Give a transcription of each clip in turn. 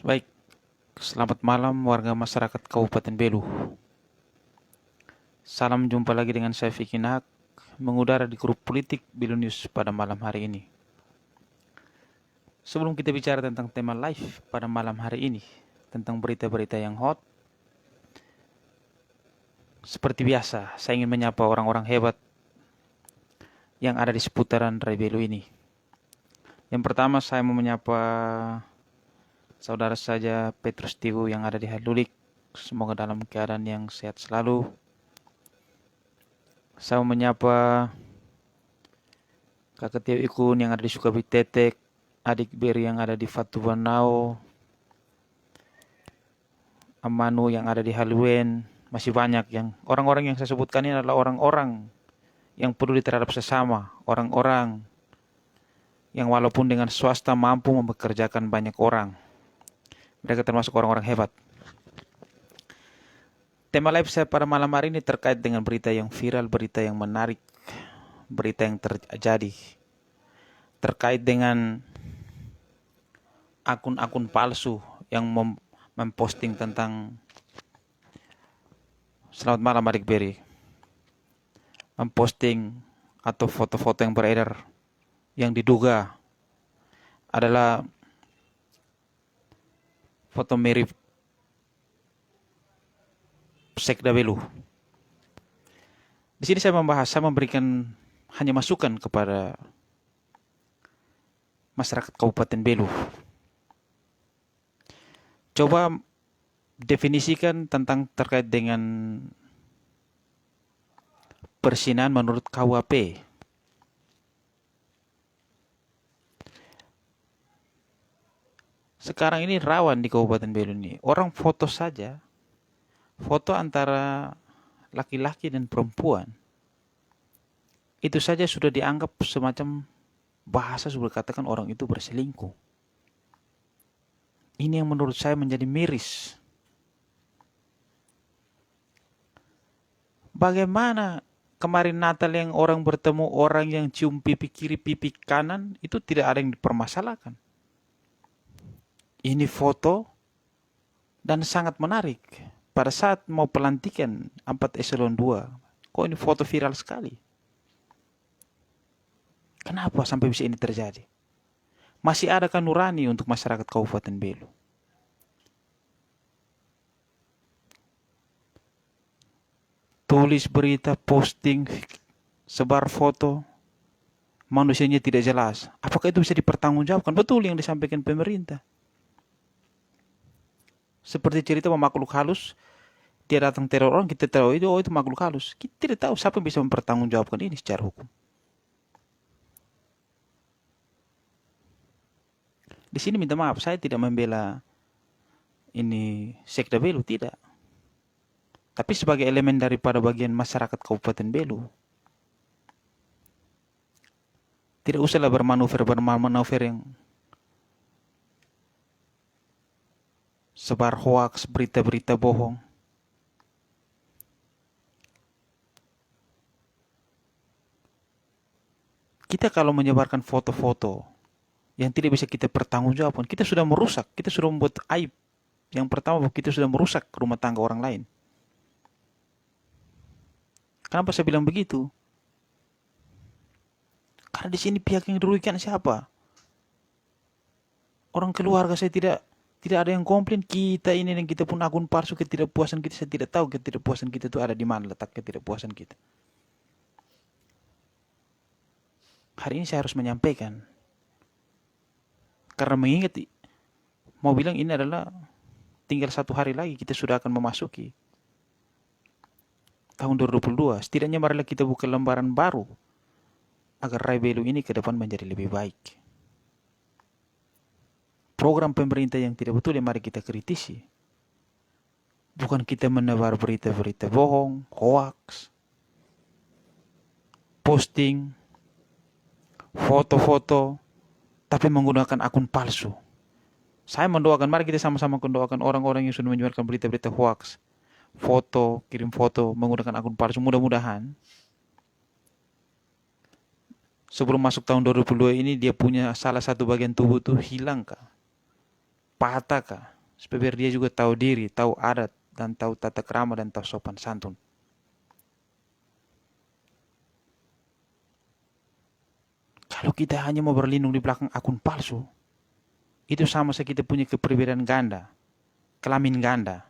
Baik, selamat malam warga masyarakat Kabupaten Belu. Salam jumpa lagi dengan saya Vicky Nahak, mengudara di grup politik Belu News pada malam hari ini. Sebelum kita bicara tentang tema live pada malam hari ini, tentang berita-berita yang hot, seperti biasa, saya ingin menyapa orang-orang hebat yang ada di seputaran Rai Belu ini. Yang pertama saya mau menyapa saudara saja Petrus Tihu yang ada di Halulik. Semoga dalam keadaan yang sehat selalu. Saya mau menyapa Kakak Tio Ikun yang ada di Sukabitetek, adik Beri yang ada di Fatubanao, Amanu yang ada di Haluen. Masih banyak yang orang-orang yang saya sebutkan ini adalah orang-orang yang peduli terhadap sesama, orang-orang yang walaupun dengan swasta mampu mempekerjakan banyak orang. Mereka termasuk orang-orang hebat. Tema live saya pada malam hari ini terkait dengan berita yang viral, berita yang menarik, berita yang terjadi terkait dengan akun-akun palsu yang memposting tentang selamat malam adik Beri, memposting atau foto-foto yang beredar yang diduga adalah foto mirip Sekda Belu. Di sini saya memberikan hanya masukan kepada masyarakat Kabupaten Belu. Coba definisikan tentang terkait dengan persinan menurut KUHP. Sekarang ini rawan di Kabupaten Belu ini. Orang foto saja, foto antara laki-laki dan perempuan, itu saja sudah dianggap semacam bahasa sudah katakan orang itu berselingkuh. Ini yang menurut saya menjadi miris. Bagaimana kemarin Natal yang orang bertemu orang yang cium pipi kiri pipi kanan itu tidak ada yang dipermasalahkan. Ini foto dan sangat menarik. Pada saat mau pelantikan 4 eselon 2, kok ini foto viral sekali. Kenapa sampai bisa ini terjadi? Masih adakah nurani untuk masyarakat Kabupaten Belu? Tulis berita, posting, sebar foto, manusianya tidak jelas. Apakah itu bisa dipertanggungjawabkan? Betul yang disampaikan pemerintah. Seperti cerita makhluk halus, dia datang teror orang, kita tahu itu, itu makhluk halus. Kita tidak tahu siapa yang bisa mempertanggungjawabkan ini secara hukum. Di sini minta maaf, saya tidak membela ini Sekda Belu, tidak. Tapi sebagai elemen daripada bagian masyarakat Kabupaten Belu, tidak usahlah bermanuver yang sebar hoaks, berita-berita bohong. Kita kalau menyebarkan foto-foto yang tidak bisa kita pertanggungjawabkan, kita sudah merusak, kita sudah membuat aib. Yang pertama, kita sudah merusak rumah tangga orang lain. Kenapa saya bilang begitu? Karena di sini pihak yang dirugikan siapa? Orang keluarga saya tidak ada yang komplain, kita ini dan kita pun akun palsu, ketidakpuasan kita, saya tidak tahu ketidakpuasan kita itu ada di mana letak ketidakpuasan kita. Hari ini saya harus menyampaikan. Karena mengingat, mau bilang ini adalah tinggal 1 hari lagi kita sudah akan memasuki tahun 2022. Setidaknya marilah kita buka lembaran baru agar Rai Belu ini ke depan menjadi lebih baik. Program pemerintah yang tidak betul, mari kita kritisi. Bukan kita menebar berita-berita bohong, hoax, posting, foto-foto, tapi menggunakan akun palsu. Saya mendoakan, mari kita sama-sama mendoakan orang-orang yang sudah menyebarkan berita-berita hoax, foto, kirim foto menggunakan akun palsu. Mudah-mudahan sebelum masuk tahun 2022 ini dia punya salah satu bagian tubuh itu hilang kah? Patah kah? supaya biar dia juga tahu diri, tahu adat, dan tahu tata krama dan tahu sopan santun. Kalau kita hanya mau berlindung di belakang akun palsu, itu sama saja kita punya kepribadian ganda, kelamin ganda.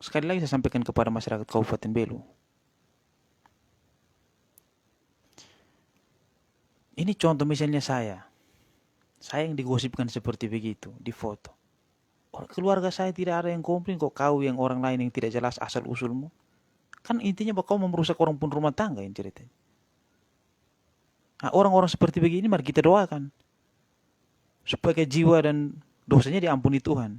Sekali lagi saya sampaikan kepada masyarakat Kabupaten Belu. Ini contoh misalnya saya. Saya yang digosipkan seperti begitu di foto. Keluarga saya tidak ada yang komplain kok, kau yang orang lain yang tidak jelas asal usulmu. Kan intinya bahwa kau mau merusak orang pun rumah tangga yang ceritanya. Nah, orang-orang seperti begini mari kita doakan. Supaya jiwa dan dosanya diampuni Tuhan.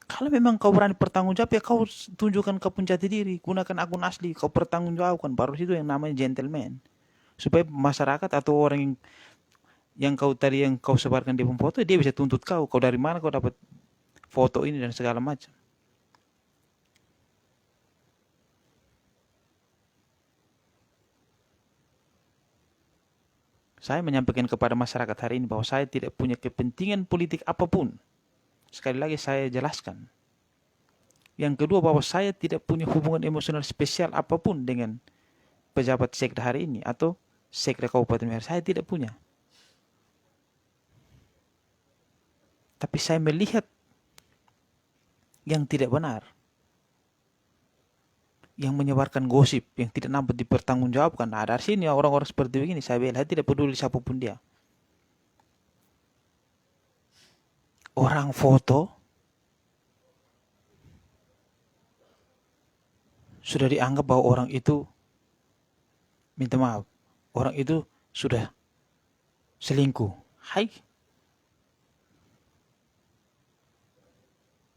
Kalau memang kau berani bertanggung jawab, ya kau tunjukkan kau pun jati diri. Gunakan akun asli, kau bertanggung jawabkan. Baru itu yang namanya gentleman. Supaya masyarakat atau orang yang kau tadi yang kau sebarkan di foto, dia bisa tuntut kau. Kau dari mana kau dapat foto ini dan segala macam. Saya menyampaikan kepada masyarakat hari ini bahwa saya tidak punya kepentingan politik apapun. Sekali lagi saya jelaskan. Yang kedua bahwa saya tidak punya hubungan emosional spesial apapun dengan pejabat sekda hari ini atau sekda Kabupaten Merah. Saya tidak punya. Tapi saya melihat yang tidak benar. Yang menyebarkan gosip, yang tidak dapat dipertanggungjawabkan. Nah, dari sini orang-orang seperti begini, saya bela, saya tidak peduli siapapun dia. Orang foto sudah dianggap bahwa orang itu, minta maaf, orang itu sudah selingkuh. Hai.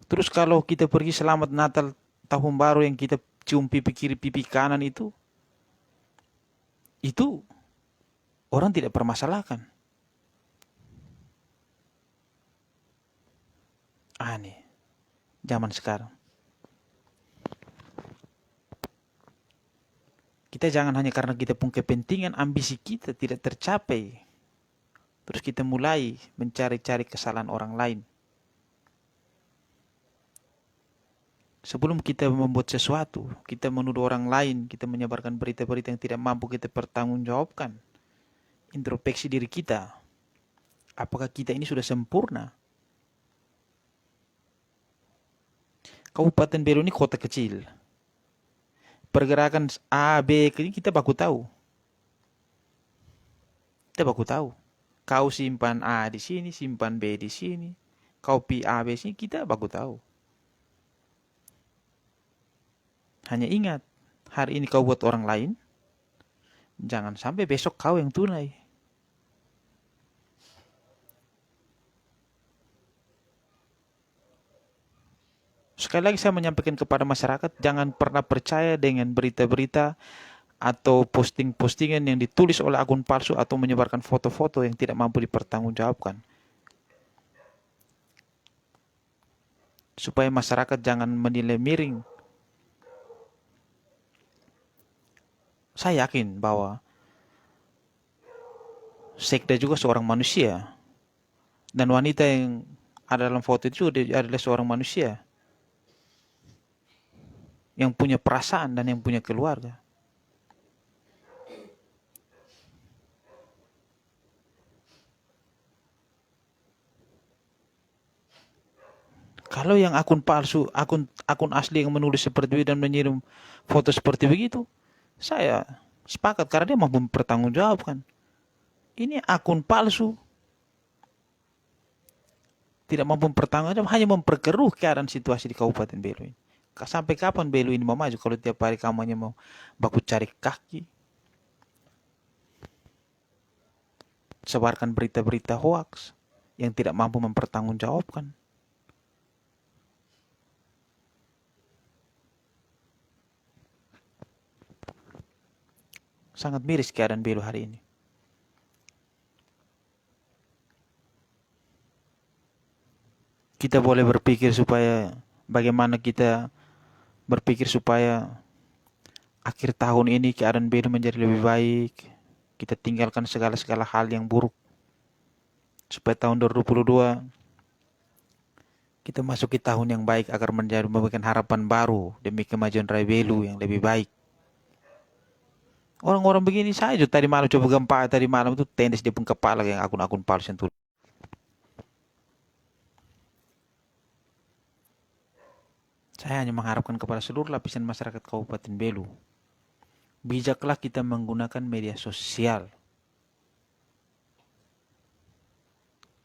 Terus kalau kita pergi selamat Natal, tahun baru yang kita cium pipi kiri, pipi kanan itu orang tidak permasalahkan. Aneh. Zaman sekarang. Kita jangan hanya karena kita punya kepentingan, ambisi kita tidak tercapai. Terus kita mulai mencari-cari kesalahan orang lain. Sebelum kita membuat sesuatu, kita menuduh orang lain, kita menyebarkan berita-berita yang tidak mampu kita pertanggungjawabkan. Introspeksi diri kita. Apakah kita ini sudah sempurna? Kabupaten Belu ini kota kecil. Pergerakan A, B, ini kita baku tahu. Kita baku tahu. Kau simpan A di sini, simpan B di sini. Kau pi A, B sini, kita baku tahu. Hanya ingat, hari ini kau buat orang lain, jangan sampai besok kau yang tunai. Sekali lagi saya menyampaikan kepada masyarakat, jangan pernah percaya dengan berita-berita atau posting-postingan yang ditulis oleh akun palsu atau menyebarkan foto-foto yang tidak mampu dipertanggungjawabkan. Supaya masyarakat jangan menilai miring. Saya yakin bahwa sekda juga seorang manusia. Dan wanita yang ada dalam foto itu adalah seorang manusia. Yang punya perasaan dan yang punya keluarga. Kalau yang akun palsu, akun asli yang menulis seperti itu dan menyirim foto seperti begitu, saya sepakat karena dia mampu mempertanggungjawabkan. Ini akun palsu. Tidak mampu mempertanggungjawabkan, hanya memperkeruh keadaan situasi di Kabupaten Belu ini. Sampai kapan Belu ini mau maju kalau tiap hari kamu hanya mau baku cari kaki. Sebarkan berita-berita hoaks yang tidak mampu mempertanggungjawabkan. Sangat miris keadaan Belu hari ini. Kita boleh berpikir supaya bagaimana kita berpikir supaya akhir tahun ini keadaan Belu menjadi lebih baik. Kita tinggalkan segala-segala hal yang buruk. Supaya tahun 2022 kita masuki tahun yang baik agar memberikan harapan baru demi kemajuan Rai Belu yang lebih baik. Orang-orang begini saja tadi malam coba gempa tadi malam itu tenis di pun kepala yang akun-akun palsu yang tulis. Saya hanya mengharapkan kepada seluruh lapisan masyarakat Kabupaten Belu, bijaklah kita menggunakan media sosial.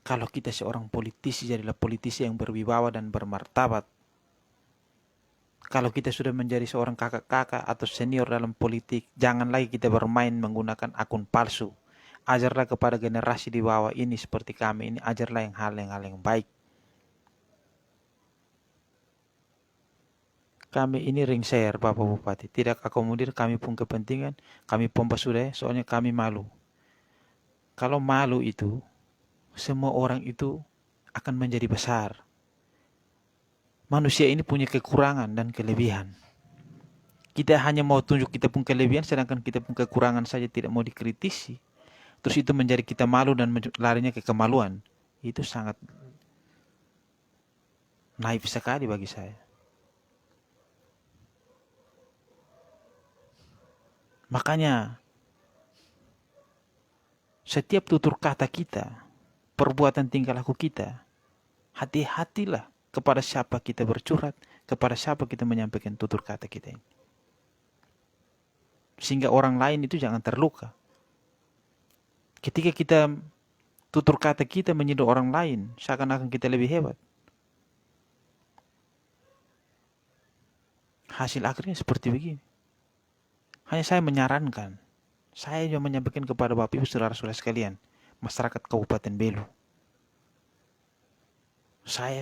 Kalau kita seorang politisi, jadilah politisi yang berwibawa dan bermartabat. Kalau kita sudah menjadi seorang kakak-kakak atau senior dalam politik, jangan lagi kita bermain menggunakan akun palsu. Ajarlah kepada generasi di bawah ini seperti kami ini, ajarlah hal yang baik. Kami ini ring share Bapak Bupati, tidak akomodir kami pun kepentingan, kami pompa sudah, soalnya kami malu. Kalau malu itu, semua orang itu akan menjadi besar. Manusia ini punya kekurangan dan kelebihan. Kita hanya mau tunjuk kita pun kelebihan, sedangkan kita pun kekurangan saja tidak mau dikritisi. Terus itu menjadi kita malu dan larinya ke kemaluan. Itu sangat naif sekali bagi saya. Makanya setiap tutur kata kita, perbuatan tingkah laku kita, hati-hatilah kepada siapa kita bercurhat, kepada siapa kita menyampaikan tutur kata kita ini. Sehingga orang lain itu jangan terluka. Ketika kita tutur kata kita menyindir orang lain, seakan-akan kita lebih hebat. Hasil akhirnya seperti begini. Hanya saya menyarankan, saya juga menyampaikan kepada Bapak Ibu saudara-saudara sekalian, masyarakat Kabupaten Belu. Saya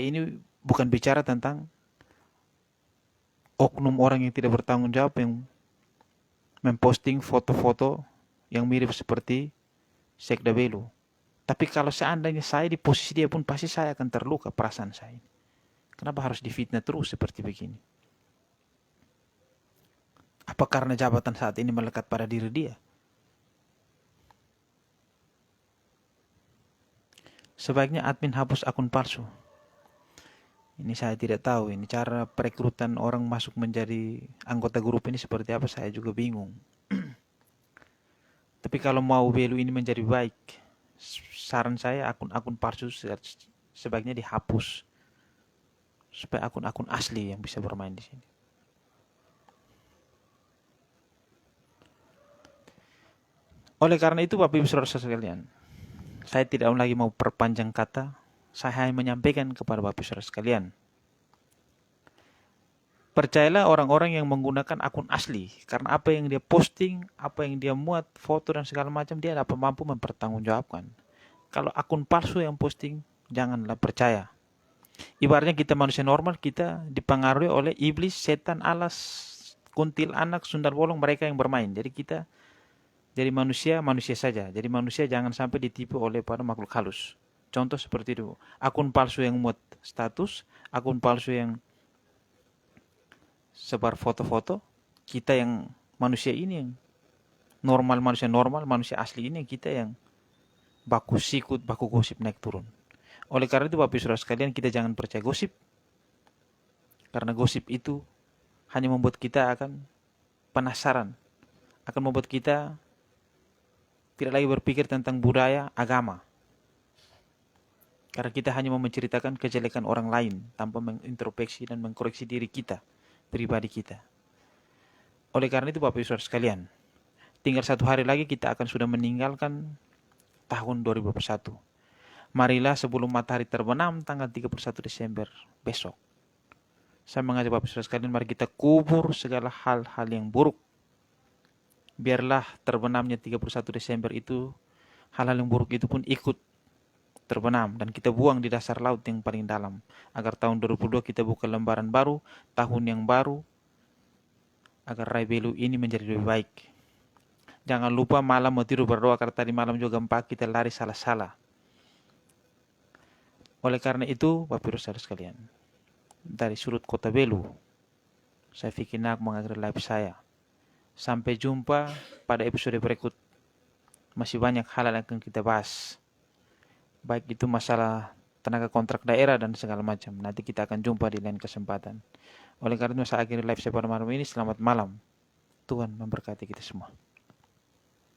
ini bukan bicara tentang oknum orang yang tidak bertanggung jawab yang memposting foto-foto yang mirip seperti Sekda Belu. Tapi kalau seandainya saya di posisi dia pun pasti saya akan terluka perasaan saya. Kenapa harus difitnah terus seperti begini? Apa karena jabatan saat ini melekat pada diri dia? Sebaiknya admin hapus akun palsu. Ini saya tidak tahu. Ini cara perekrutan orang masuk menjadi anggota grup ini seperti apa, saya juga bingung. Tapi kalau mau Belu ini menjadi baik, saran saya akun-akun palsu sebaiknya dihapus. Supaya akun-akun asli yang bisa bermain di sini. Oleh karena itu Bapak Ibu Saudara sekalian, saya tidak lagi mau perpanjang kata, saya hanya menyampaikan kepada Bapak Ibu Saudara sekalian. Percayalah orang-orang yang menggunakan akun asli, karena apa yang dia posting, apa yang dia muat, foto dan segala macam, dia dapat mampu mempertanggungjawabkan. Kalau akun palsu yang posting, janganlah percaya. Ibaratnya kita manusia normal, kita dipengaruhi oleh iblis, setan, alas, kuntilanak, sundal bolong, mereka yang bermain. Jadi kita jadi manusia, manusia saja. Jadi manusia jangan sampai ditipu oleh para makhluk halus. Contoh seperti itu. Akun palsu yang muat status, akun palsu yang sebar foto-foto, kita yang manusia ini yang normal, manusia asli ini kita yang baku sikut, baku gosip naik turun. Oleh karena itu Bapak Ibu Saudara sekalian, kita jangan percaya gosip. Karena gosip itu hanya membuat kita akan penasaran, akan membuat kita tidak lagi berpikir tentang budaya, agama. Karena kita hanya mau menceritakan kejelekan orang lain tanpa mengintrospeksi dan mengkoreksi diri kita, pribadi kita. Oleh karena itu Bapak Ibu Saudara sekalian, tinggal 1 hari lagi kita akan sudah meninggalkan tahun 2021. Marilah sebelum matahari terbenam tanggal 31 Desember besok, saya mengajak Bapak Ibu Saudara sekalian, mari kita kubur segala hal-hal yang buruk. Biarlah terbenamnya 31 Desember itu, hal-hal yang buruk itu pun ikut terbenam dan kita buang di dasar laut yang paling dalam, agar tahun 2022 kita buka lembaran baru, tahun yang baru, agar Rai Belu ini menjadi lebih baik. Jangan lupa malam mau tidur berdoa, karena tadi malam juga gempa kita lari salah-salah. Oleh karena itu Bapak Ibu Saudara sekalian, dari sudut kota Belu, saya Vicky Nak mengakhiri live saya. Sampai jumpa pada episode berikut. Masih banyak hal yang akan kita bahas. Baik itu masalah tenaga kontrak daerah dan segala macam. Nanti kita akan jumpa di lain kesempatan. Oleh karena itu saya akhiri live saya pada malam ini. Selamat malam. Tuhan memberkati kita semua.